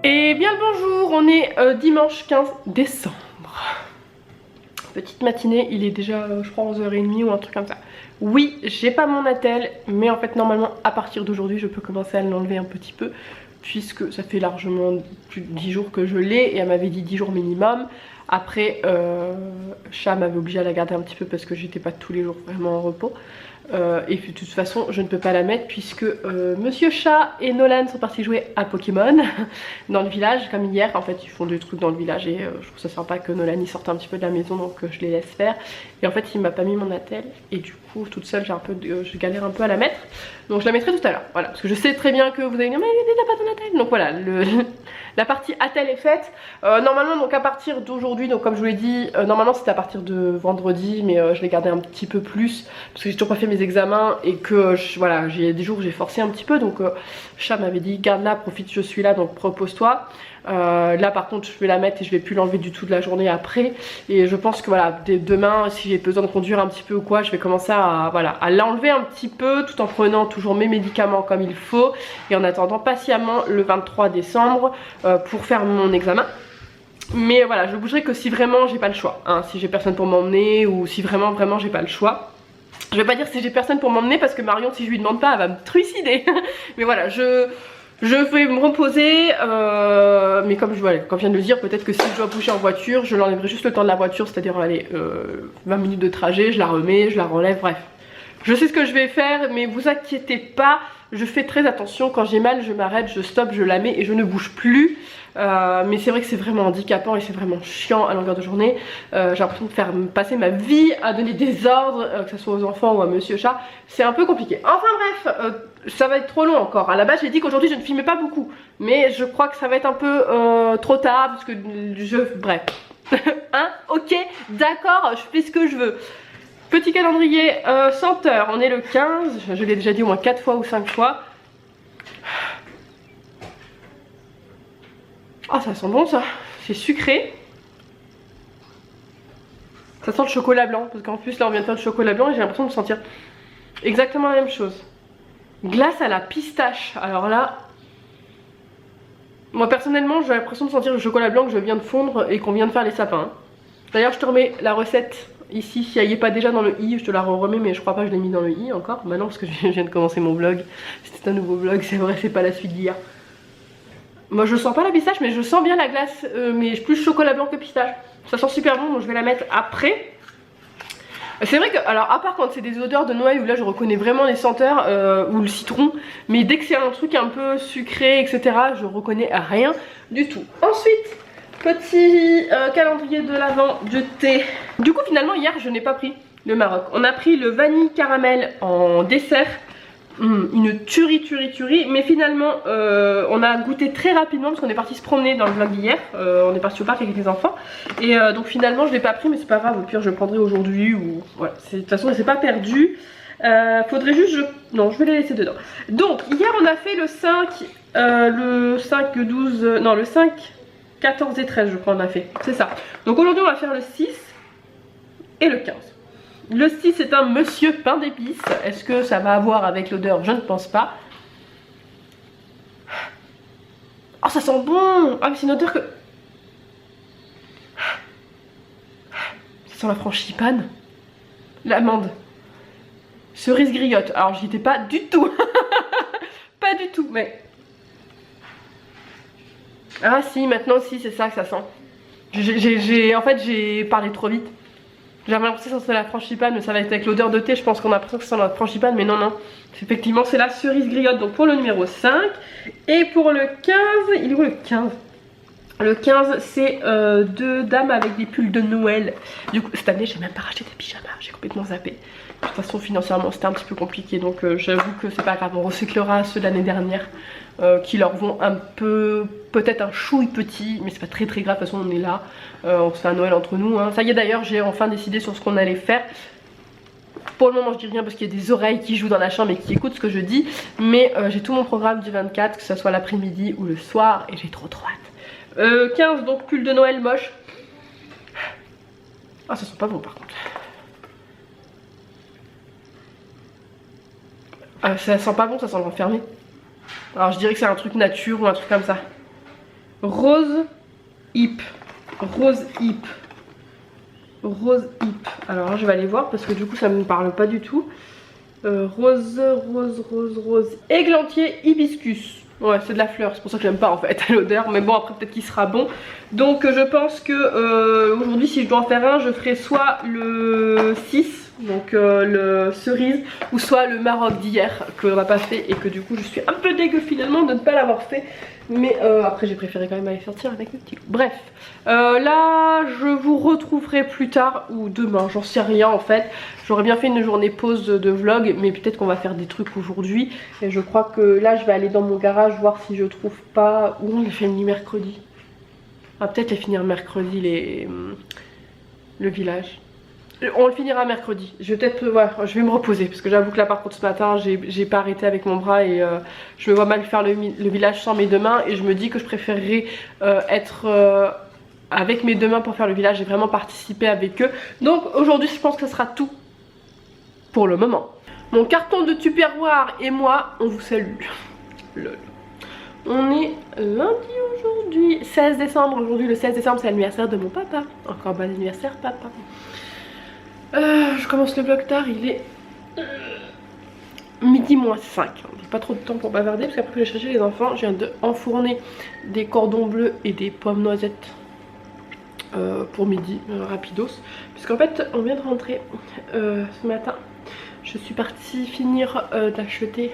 Et bien le bonjour, on est dimanche 15 décembre. Petite matinée, il est déjà je crois 11h30 ou un truc comme ça. Oui, j'ai pas mon attel, mais en fait normalement à partir d'aujourd'hui je peux commencer à l'enlever un petit peu, puisque ça fait largement plus de 10 jours que je l'ai et elle m'avait dit 10 jours minimum. Après, Chat m'avait obligé à la garder un petit peu parce que j'étais pas tous les jours vraiment en repos. Et de toute façon je ne peux pas la mettre puisque Monsieur Chat et Nolan sont partis jouer à Pokémon dans le village comme hier. En fait ils font des trucs dans le village et je trouve ça sympa que Nolan y sorte un petit peu de la maison, donc je les laisse faire. Et en fait il m'a pas mis mon attel et du coup toute seule je galère un peu à la mettre. Donc je la mettrai tout à l'heure, voilà, parce que je sais très bien que vous allez dire mais t'as pas ton attel. Donc voilà, la partie attel est faite. Normalement donc à partir d'aujourd'hui, donc comme je vous l'ai dit, normalement c'était à partir de vendredi, mais je l'ai gardé un petit peu plus parce que j'ai toujours pas fait mes examens et que voilà, j'ai des jours où j'ai forcé un petit peu. Donc Chat m'avait dit garde-la, profite, je suis là, donc propose-toi. Là par contre je vais la mettre et je vais plus l'enlever du tout de la journée après, et je pense que voilà, dès demain si j'ai besoin de conduire un petit peu ou quoi, je vais commencer à, voilà, à l'enlever un petit peu tout en prenant toujours mes médicaments comme il faut et en attendant patiemment le 23 décembre pour faire mon examen. Mais voilà, je bougerai que si vraiment j'ai pas le choix, hein, si j'ai personne pour m'emmener ou si vraiment j'ai pas le choix. Je vais pas dire si j'ai personne pour m'emmener parce que Marion, si je lui demande pas, elle va me trucider. Mais voilà, je vais me reposer, mais comme je viens de le dire, peut-être que si je dois bouger en voiture, je l'enlèverai juste le temps de la voiture, c'est-à-dire allez, 20 minutes de trajet, je la remets, je la renlève, bref. Je sais ce que je vais faire, mais vous inquiétez pas, je fais très attention. Quand j'ai mal, je m'arrête, je stoppe, je la mets et je ne bouge plus. Mais c'est vrai que c'est vraiment handicapant et c'est vraiment chiant à longueur de journée. J'ai l'impression de faire passer ma vie à donner des ordres, que ce soit aux enfants ou à Monsieur Chat. C'est un peu compliqué. Enfin bref, ça va être trop long encore. À la base, j'ai dit qu'aujourd'hui je ne filmais pas beaucoup, mais je crois que ça va être un peu trop tard parce que bref. Hein, ok, d'accord, je fais ce que je veux. Petit calendrier senteur, on est le 15, je l'ai déjà dit au moins 4 fois ou 5 fois. Ah, ça sent bon ça, c'est sucré. Ça sent le chocolat blanc, parce qu'en plus là on vient de faire le chocolat blanc et j'ai l'impression de sentir exactement la même chose. Glace à la pistache, alors là, moi personnellement j'ai l'impression de sentir le chocolat blanc que je viens de fondre et qu'on vient de faire les sapins. D'ailleurs je te remets la recette ici, si elle n'y est pas déjà dans le i, je te la remets, mais je crois pas que je l'ai mis dans le i encore. Maintenant parce que je viens de commencer mon vlog, c'était un nouveau vlog, c'est vrai, c'est pas la suite d'hier. Moi je sens pas la pistache, mais je sens bien la glace, mais plus chocolat blanc que pistache. Ça sent super bon, donc je vais la mettre après. C'est vrai que, alors à part quand c'est des odeurs de Noël où là je reconnais vraiment les senteurs, ou le citron, mais dès que c'est un truc un peu sucré etc, je reconnais rien du tout. Ensuite, petit calendrier de l'Avent de thé. Du coup finalement hier je n'ai pas pris le Maroc. On a pris le vanille caramel en dessert. Une tuerie, mais finalement on a goûté très rapidement parce qu'on est parti se promener dans le vlog d'hier, on est parti au parc avec les enfants et donc finalement je l'ai pas pris, mais c'est pas grave, au pire je le prendrai aujourd'hui ou voilà, de toute façon c'est pas perdu. Faudrait juste, non je vais les laisser dedans. Donc hier on a fait le 5, le 5, 12, non le 5, 14 et 13 je crois on a fait, c'est ça. Donc aujourd'hui on va faire le 6 et le 15. Le 6 c'est un monsieur pain d'épices. Est-ce que ça va avoir avec l'odeur? Je ne pense pas. Oh ça sent bon. Ah mais c'est une odeur que... Ça sent la frangipane. L'amande. Cerise griotte. Alors j'y étais pas du tout. Pas du tout mais... Ah si, maintenant si, c'est ça que ça sent. En fait j'ai parlé trop vite. J'avais l'impression que ça sent la frangipane, mais ça va être avec l'odeur de thé, je pense qu'on a l'impression que ça sent la frangipane, mais non, non. Effectivement, c'est la cerise griotte, donc pour le numéro 5. Et pour le 15, il est où le 15? Le 15, c'est deux dames avec des pulls de Noël. Du coup, cette année, j'ai même pas racheté des pyjamas, j'ai complètement zappé. De toute façon, financièrement, c'était un petit peu compliqué, donc j'avoue que c'est pas grave, on recyclera ceux de l'année dernière. Qui leur vont un peu, peut-être un chouille petit, mais c'est pas très grave, de toute façon on est là, on se fait un Noël entre nous, hein. Ça y est d'ailleurs, j'ai enfin décidé sur ce qu'on allait faire. Pour le moment je dis rien parce qu'il y a des oreilles qui jouent dans la chambre et qui écoutent ce que je dis, mais j'ai tout mon programme du 24, que ce soit l'après-midi ou le soir, et j'ai trop hâte. 15 donc pull de Noël moche. Ah ça sent pas bon par contre. Ça sent pas bon, ça sent l'enfermer. Alors je dirais que c'est un truc nature ou un truc comme ça. Rose Hip. Rose Hip. Rose Hip. Alors là, je vais aller voir parce que du coup ça me parle pas du tout. Rose. Églantier hibiscus. Ouais, c'est de la fleur, c'est pour ça que j'aime pas en fait l'odeur, mais bon après peut-être qu'il sera bon. Donc je pense que aujourd'hui si je dois en faire un, je ferai soit le 6, donc le cerise, ou soit le Maroc d'hier que l'on n'a pas fait et que du coup je suis un peu dégueu finalement de ne pas l'avoir fait. Mais après j'ai préféré quand même aller sortir avec le petit. Bref, là je vous retrouverai plus tard ou demain, j'en sais rien en fait. J'aurais bien fait une journée pause de vlog, mais peut-être qu'on va faire des trucs aujourd'hui. Et je crois que là je vais aller dans mon garage voir si je trouve pas... Où on les finit mercredi. On va peut-être les finir mercredi le village. On le finira mercredi. Je vais peut-être, ouais, je vais me reposer parce que j'avoue que là par contre ce matin j'ai pas arrêté avec mon bras et je me vois mal faire le village sans mes deux mains et je me dis que je préférerais être avec mes deux mains pour faire le village et vraiment participer avec eux. Donc aujourd'hui je pense que ce sera tout pour le moment. Mon carton de Tupperware et moi on vous salue. Lol. On est lundi aujourd'hui, 16 décembre. Aujourd'hui le 16 décembre c'est l'anniversaire de mon papa. Encore bon anniversaire papa. Je commence le vlog tard, il est midi moins 5. J'ai pas trop de temps pour bavarder parce qu'après que j'ai cherché les enfants, je viens de enfourner des cordons bleus et des pommes noisettes pour midi, rapidos. Puisqu'en fait on vient de rentrer ce matin. Je suis partie finir d'acheter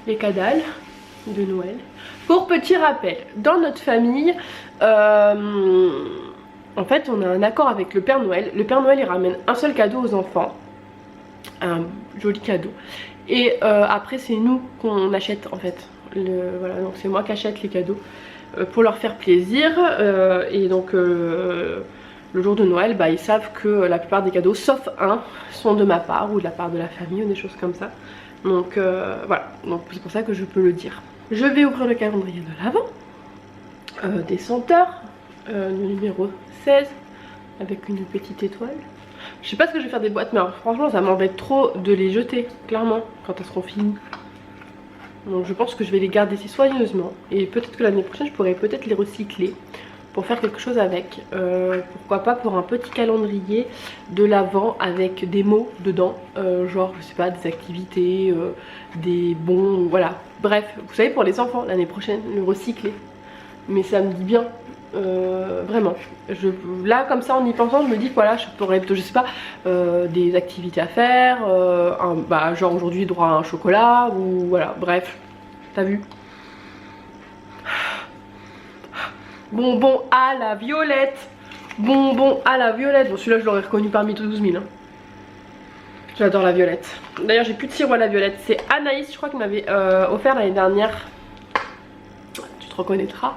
les cadales de Noël. Pour petit rappel, dans notre famille, en fait on a un accord avec le Père Noël. Le Père Noël il ramène un seul cadeau aux enfants, un joli cadeau, et après c'est nous qu'on achète en fait. Voilà, donc c'est moi qui achète les cadeaux pour leur faire plaisir. Et donc le jour de Noël, bah, ils savent que la plupart des cadeaux, sauf un, sont de ma part ou de la part de la famille ou des choses comme ça. Donc voilà, donc c'est pour ça que je peux le dire. Je vais ouvrir le calendrier de l'Avent, des senteurs, le numéro 16 avec une petite étoile. Je sais pas ce que je vais faire des boîtes, mais alors, franchement ça m'embête trop de les jeter, clairement, quand elles seront finies. Donc je pense que je vais les garder si soigneusement. Et peut-être que l'année prochaine je pourrais peut-être les recycler pour faire quelque chose avec. Pourquoi pas pour un petit calendrier de l'Avent avec des mots dedans, genre je sais pas, des activités, des bons, voilà. Bref, vous savez, pour les enfants l'année prochaine, le recycler. Mais ça me dit bien. Vraiment, là comme ça en y pensant je me dis que voilà, je pourrais, je sais pas, des activités à faire, bah, genre aujourd'hui droit à un chocolat ou voilà, bref, t'as vu. Bonbon à la violette, bonbon à la violette, bon celui-là je l'aurais reconnu parmi 12 000 hein. J'adore la violette. D'ailleurs j'ai plus de sirop à la violette, c'est Anaïs je crois qui m'avait offert l'année dernière, tu te reconnaîtras.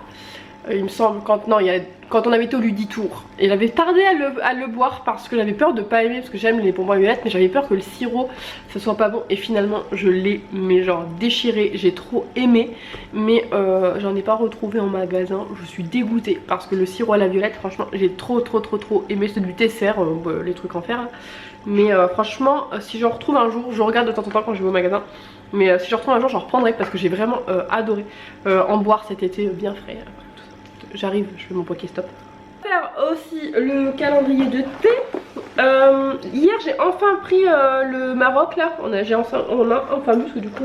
Il me semble quand on avait été au Luditour. Et il avait tardé à le boire parce que j'avais peur de pas aimer, parce que j'aime les bonbons à violettes, mais j'avais peur que le sirop ça soit pas bon. Et finalement je l'ai mais genre déchiré, j'ai trop aimé. Mais j'en ai pas retrouvé en magasin, je suis dégoûtée parce que le sirop à la violette franchement j'ai trop aimé. Celui du Tesser, les trucs en fer hein. Mais franchement si j'en retrouve un jour, je regarde de temps en temps quand je vais au magasin. Mais si j'en retrouve un jour j'en reprendrai parce que j'ai vraiment adoré en boire cet été bien frais. J'arrive, je fais mon Pokéstop. Faire aussi le calendrier de thé. Hier j'ai enfin pris le Maroc là. On a enfin bu parce que du coup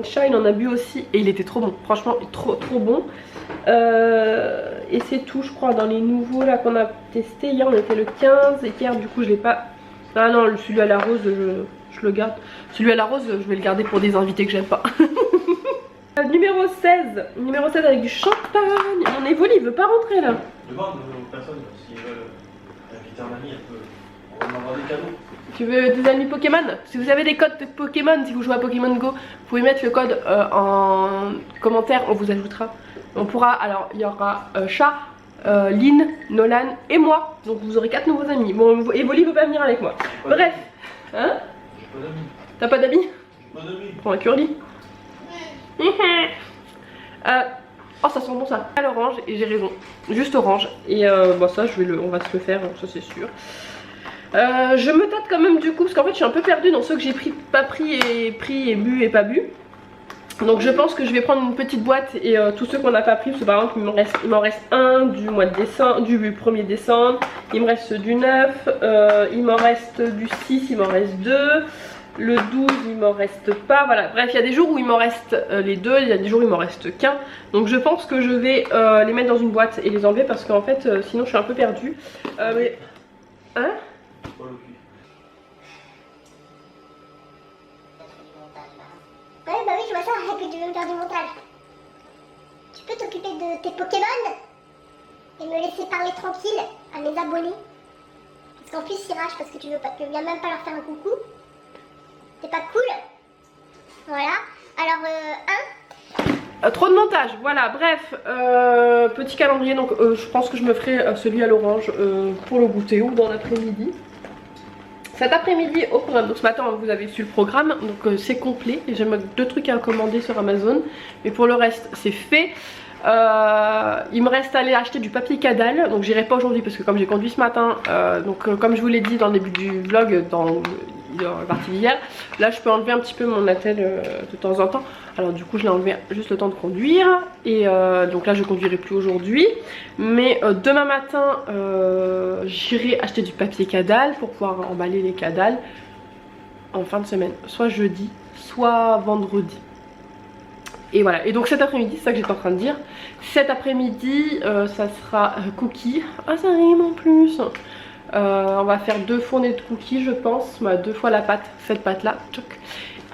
Shine en a bu aussi et il était trop bon. Franchement trop bon. Et c'est tout je crois dans les nouveaux là qu'on a testé. Hier on était le 15 et hier du coup je l'ai pas. Ah non, celui à la rose je le garde. Celui à la rose je vais le garder pour des invités que j'aime pas. Numéro 16 avec du champagne. Mon Evoli il veut pas rentrer là. Demande aux personnes s'ils veulent inviter un ami, on va avoir des cadeaux. Tu veux des amis Pokémon? Si vous avez des codes de Pokémon, si vous jouez à Pokémon Go, vous pouvez mettre le code en commentaire, on vous ajoutera. On pourra, alors il y aura Chat, Lynn, Nolan et moi. Donc vous aurez 4 nouveaux amis. Bon, Evoli veut pas venir avec moi. Bref. Hein? J'ai pas d'amis. T'as pas d'amis? Pas d'amis. Prends un curly. Oh ça sent bon ça. À l'orange et j'ai raison. Juste orange. Et bon ça on va se le faire, ça c'est sûr. Je me tâte quand même du coup parce qu'en fait je suis un peu perdue dans ceux que j'ai pas pris et bu et pas bu. Donc je pense que je vais prendre une petite boîte et tous ceux qu'on n'a pas pris, parce que par exemple il m'en reste un du mois de décembre, du 1er décembre, il me reste ceux du 9, il m'en reste du 6, il m'en reste 2, le 12 il m'en reste pas, voilà, bref il y a des jours où il m'en reste les deux, il y a des jours où il m'en reste qu'un. Donc je pense que je vais les mettre dans une boîte et les enlever parce qu'en fait sinon je suis un peu perdue. Mais... Hein? Ouais, bah oui, je vois ça, que tu veux me faire du montage. Tu peux t'occuper de tes Pokémon et me laisser parler tranquille à mes abonnés. Parce qu'en plus, ils ragent parce que tu viens même pas leur faire un coucou. T'es pas cool. Voilà. Alors, trop de montage, voilà, bref, petit calendrier, donc je pense que je me ferai celui à l'orange pour le goûter ou dans l'après-midi. Cet après-midi au programme, donc ce matin vous avez su le programme, donc c'est complet. J'ai 2 trucs à commander sur Amazon, mais pour le reste c'est fait. Il me reste à aller acheter du papier Cadal, donc j'irai pas aujourd'hui parce que comme j'ai conduit ce matin, comme je vous l'ai dit dans le début du vlog, dans la partie d'hier, là je peux enlever un petit peu mon attel de temps en temps. Alors du coup je l'ai enlevé juste le temps de conduire et donc là je conduirai plus aujourd'hui, mais demain matin j'irai acheter du papier Cadal pour pouvoir emballer les Cadal en fin de semaine, soit jeudi soit vendredi. Et voilà, et donc cet après-midi, c'est ça que j'étais en train de dire, cet après-midi ça sera cookies. Ah ça rime en plus. On va faire 2 fournées de cookies je pense, 2 fois la pâte, cette pâte là.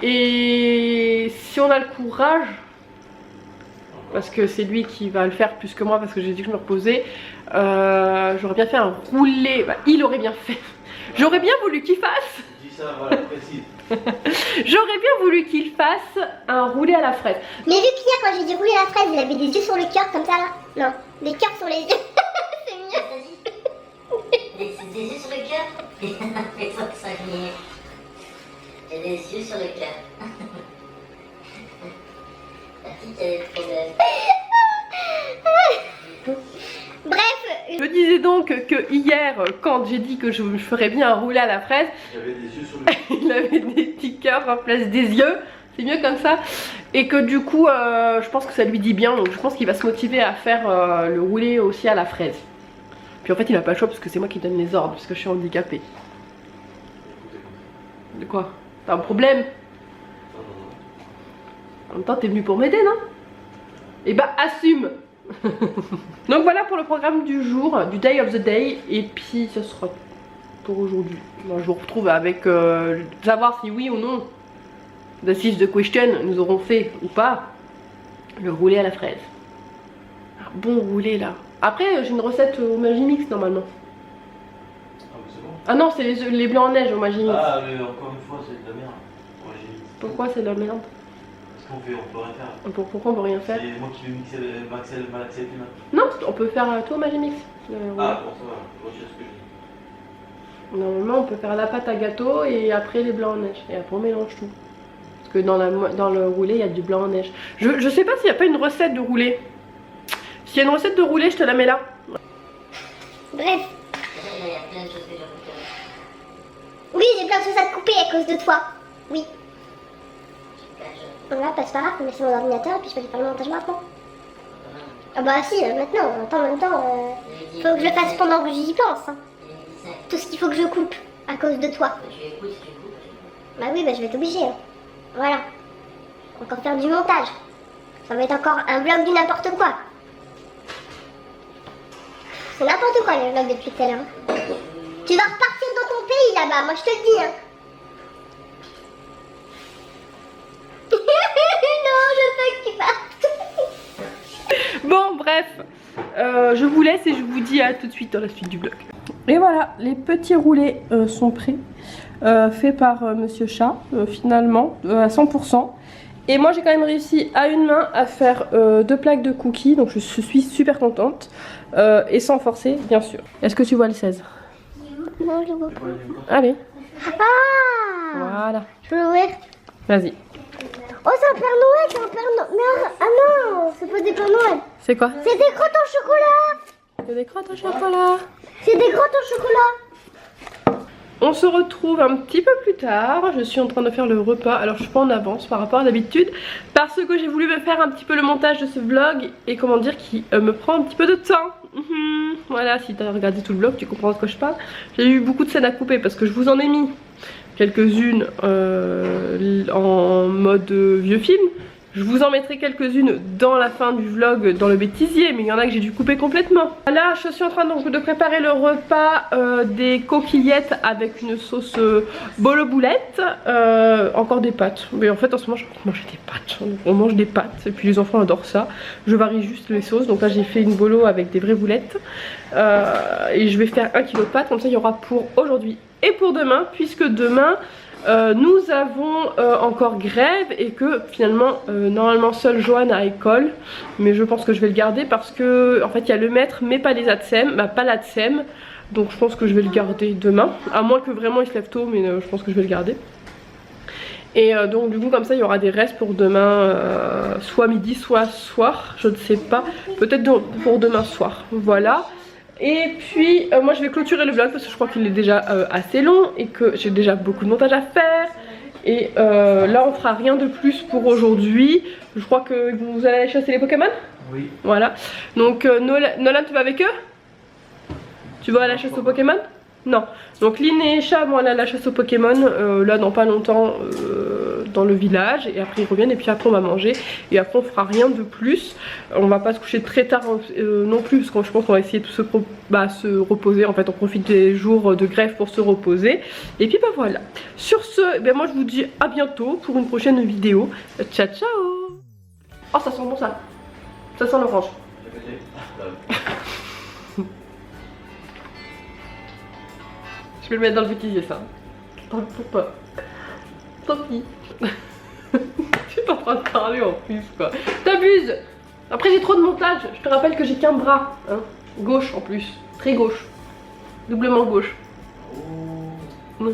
Et si on a le courage, parce que c'est lui qui va le faire plus que moi parce que j'ai dit que je me reposais, j'aurais bien fait un roulé, bah, il aurait bien fait, j'aurais bien voulu qu'il fasse. Dis ça, voilà, précise. J'aurais bien voulu qu'il fasse un roulé à la fraise. mais vu qu'hier, quand j'ai dit rouler à la fraise, il avait des yeux sur le cœur comme ça là. Non, des cœurs sur les yeux. C'est mieux. Des yeux sur le cœur. Fais-toi que ça vient. J'ai des yeux sur le cœur. La petite a des problèmes. Bref, Je me disais donc que hier, quand j'ai dit que je ferais bien un roulé à la fraise, J'avais des yeux sur le il avait des petits cœurs en place des yeux, c'est mieux comme ça. Et que du coup, je pense que ça lui dit bien, donc je pense qu'il va se motiver à faire le roulé aussi à la fraise. Puis en fait il a pas le choix parce que c'est moi qui donne les ordres, parce que je suis handicapée. De quoi? T'as un problème? En même temps t'es venu pour m'aider, non? Et bah assume. Donc voilà pour le programme du jour, du day of the day. Et puis ce sera pour aujourd'hui. Je vous retrouve avec savoir si oui ou non The 6 the question nous aurons fait ou pas le roulé à la fraise. Un bon roulé là. Après j'ai une recette au Magimix normalement. Ah, mais c'est bon. Ah non, c'est les blancs en neige au Magimix. Ah, mais encore une fois, c'est de la merde. Moi, j'ai mis. Pourquoi c'est de la merde? Parce qu'on peut rien faire. Pourquoi on peut rien faire? C'est moi qui vais mixer le malaxer et le peanut. Non, on peut faire tout au Magimix. Ah, bon, ça va. Je retire ce que je dis. Normalement on peut faire la pâte à gâteau et après les blancs en neige. Et après on mélange tout. Parce que dans le roulé il y a du blanc en neige. Je sais pas s'il n'y a pas une recette de roulé. S'il y a une recette de roulé je te la mets là. bref. Il y a plein de choses que j'ai coupées. Oui, j'ai plein de choses à te couper à cause de toi. Oui. Plein de choses. Voilà, pas c'est pas grave, je vais sur mon ordinateur et puis je peux faire le montage maintenant. Ah bah si, maintenant, en même temps, faut que je le fasse pendant que j'y pense. Hein. Tout ce qu'il faut que je coupe à cause de toi. Tu écoutes, tu coupes. Bah oui, bah je vais être obligée. Hein. Voilà. Encore faire du montage. Ça va être encore un vlog du n'importe quoi. C'est n'importe quoi les vlogs depuis tout à l'heure. Hein. Tu vas repartir dans ton pays là-bas, moi je te le dis. Hein. Non, je veux que tu partes. Bon bref, je vous laisse et je vous dis à tout de suite dans la suite du vlog. Et voilà, les petits roulés sont prêts. Faits par Monsieur Chat finalement à 100%. Et moi j'ai quand même réussi à une main à faire 2 plaques de cookies. Donc je suis super contente. Et sans forcer bien sûr. Est-ce que tu vois le 16? Non, je le vois pas. Allez, Ah, voilà. je peux l'ouvrir. Vas-y. Oh, c'est un Père Noël, c'est un Père Noël. Mais ah non, c'est pas des Pères Noël. C'est quoi? C'est des crottes au chocolat. C'est des crottes au chocolat. C'est des crottes au chocolat. On se retrouve un petit peu plus tard. Je suis en train de faire le repas. Alors je suis pas en avance par rapport à d'habitude parce que j'ai voulu me faire un petit peu le montage de ce vlog et comment dire qui me prend un petit peu de temps. Voilà, si tu as regardé tout le vlog tu comprends de quoi je parle. J'ai eu beaucoup de scènes à couper parce que je vous en ai mis quelques-unes en mode vieux film. Je vous en mettrai quelques-unes dans la fin du vlog, dans le bêtisier, mais il y en a que j'ai dû couper complètement. Là, je suis en train donc de préparer le repas des coquillettes avec une sauce bolo boulette. Encore des pâtes. Mais en fait, en ce moment, je pense manger des pâtes. On mange des pâtes et puis les enfants adorent ça. Je varie juste les sauces. Donc là, j'ai fait une bolo avec des vraies boulettes. Et je vais faire 1 kg de pâtes. Comme ça, il y aura pour aujourd'hui et pour demain, puisque demain... nous avons encore grève et que finalement normalement seule Joanne a école, mais je pense que je vais le garder parce que en fait il y a le maître mais pas les ATSEM, bah pas l'ATSEM, donc je pense que je vais le garder demain, à moins que vraiment il se lève tôt, mais je pense que je vais le garder. Et donc du coup comme ça il y aura des restes pour demain, soit midi soit soir, je ne sais pas, peut-être pour demain soir, voilà. Et puis moi je vais clôturer le vlog parce que je crois qu'il est déjà assez long et que j'ai déjà beaucoup de montage à faire. Et là on fera rien de plus pour aujourd'hui. Je crois que vous allez aller chasser les Pokémon. Oui. Voilà. Donc Nolan, tu vas avec eux? Tu vas à la chasse aux Pokémon? Non. Donc Lynn et Chat vont aller à la chasse aux Pokémon là dans pas longtemps dans le village. Et après ils reviennent et puis après on va manger. Et après on fera rien de plus. On va pas se coucher très tard non plus parce que je pense qu'on va essayer de se reposer. En fait on profite des jours de grève pour se reposer. Et puis bah voilà. Sur ce, moi je vous dis à bientôt pour une prochaine vidéo. Ciao ciao. Oh ça sent bon ça. Ça sent l'orange. Je vais le mettre dans le bêtisier ça. Tant pis pas. Tant pis. Tu es en train de parler en plus quoi. T'abuses. Après j'ai trop de montage. Je te rappelle que j'ai qu'un bras. Hein. Gauche en plus. Très gauche. Doublement gauche. Oh.